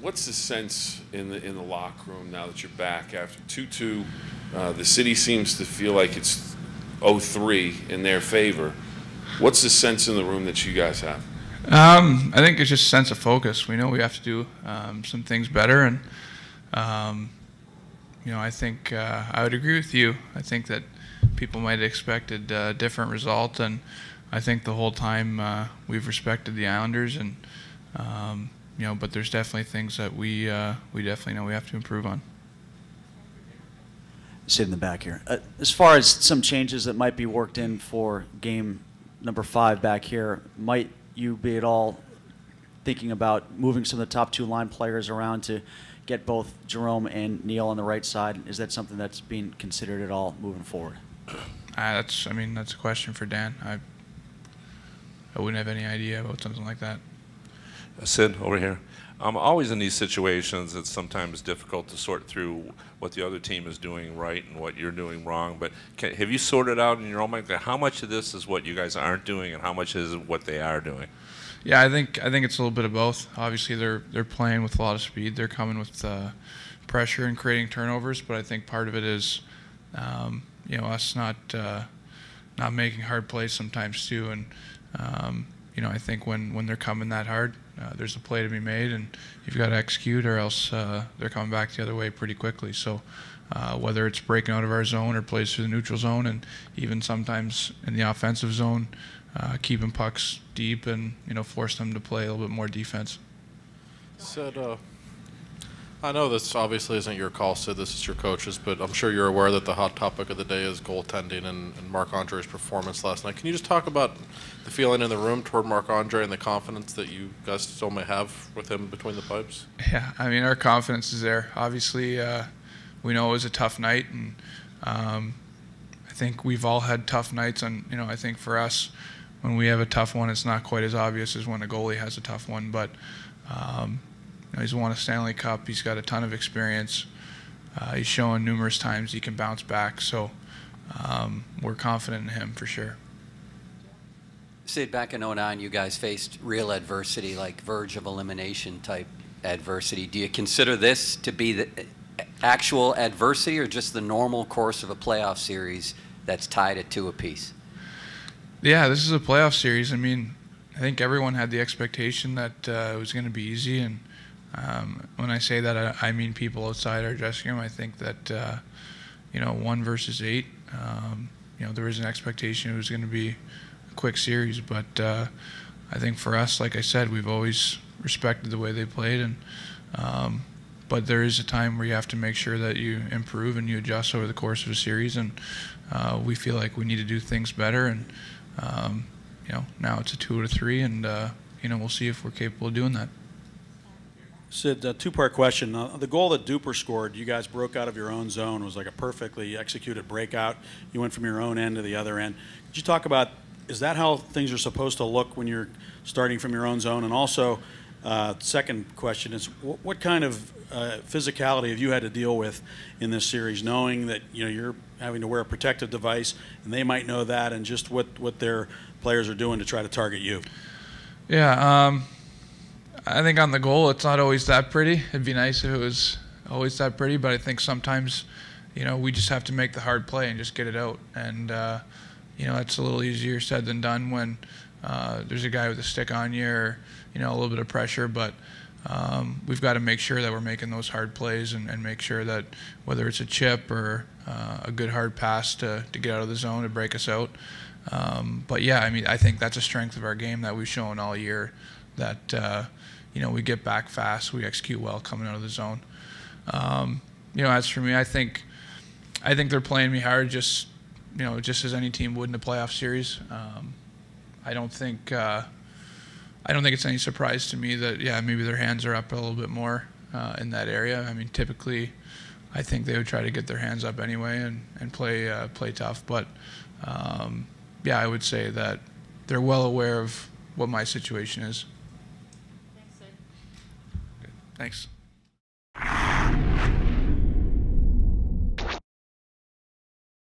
what's the sense in the locker room now that you're back after 2-2? The city seems to feel like it's 0-3 in their favor. What's the sense in the room that you guys have? I think it's just a sense of focus. We know we have to do some things better, and I think I would agree with you. I think that people might have expected a different result, and I think the whole time we've respected the Islanders, and but there's definitely things that we definitely know we have to improve on. Sit in the back here. As far as some changes that might be worked in for game number 5 back here, might you be at all thinking about moving some of the top 2 line players around to get both Jerome and Neil on the right side? Is that something that's being considered at all moving forward? That's a question for Dan. I wouldn't have any idea about something like that. Sid, over here. Always in these situations, it's sometimes difficult to sort through what the other team is doing right and what you're doing wrong. But have you sorted out in your own mind how much of this is what you guys aren't doing and how much is what they are doing? Yeah, I think it's a little bit of both. Obviously, they're playing with a lot of speed. They're coming with pressure and creating turnovers. But I think part of it is, us not making hard plays sometimes too. And I think when they're coming that hard, there's a play to be made, and you've got to execute, or else they're coming back the other way pretty quickly. So whether it's breaking out of our zone or plays through the neutral zone, and even sometimes in the offensive zone, keeping pucks deep and force them to play a little bit more defense. Sid, I know this obviously isn't your call, Sid. This is your coach's, but I'm sure you're aware that the hot topic of the day is goaltending and Marc-Andre's performance last night. Can you just talk about the feeling in the room toward Marc-Andre and the confidence that you guys still may have with him between the pipes? Yeah, our confidence is there. Obviously, we know it was a tough night, and I think we've all had tough nights. And I think for us, when we have a tough one, it's not quite as obvious as when a goalie has a tough one. But he's won a Stanley Cup. He's got a ton of experience. He's shown numerous times he can bounce back. So we're confident in him for sure. Sid, back in '09, you guys faced real adversity, like verge of elimination type adversity. Do you consider this to be the actual adversity, or just the normal course of a playoff series that's tied at 2 apiece? Yeah, this is a playoff series. I think everyone had the expectation that it was going to be easy, and when I say that, I mean people outside our dressing room. I think that 1 versus 8, there was an expectation it was going to be a quick series, but I think for us, like I said, we've always respected the way they played, and but there is a time where you have to make sure that you improve and you adjust over the course of a series, and we feel like we need to do things better, and now it's a 2-3, and we'll see if we're capable of doing that. Sid, a 2-part question. The goal that Duper scored, you guys broke out of your own zone. It was like a perfectly executed breakout. You went from your own end to the other end. Could you talk about, is that how things are supposed to look when you're starting from your own zone? And also, second question is, what kind of physicality have you had to deal with in this series, knowing that you're having to wear a protective device, and they might know that, and just what their players are doing to try to target you? Yeah, I think on the goal, it's not always that pretty. It'd be nice if it was always that pretty, but I think sometimes, we just have to make the hard play and just get it out. And, it's a little easier said than done when there's a guy with a stick on you, or, a little bit of pressure. But we've got to make sure that we're making those hard plays, and make sure that whether it's a chip or a good hard pass to get out of the zone to break us out. But yeah, I think that's a strength of our game that we've shown all year, that we get back fast, we execute well coming out of the zone. As for me, I think they're playing me hard, just as any team would in a playoff series. I don't think it's any surprise to me that maybe their hands are up a little bit more in that area. Typically, I think they would try to get their hands up anyway and play tough. But I would say that they're well aware of what my situation is. Thanks, Sid. Thanks.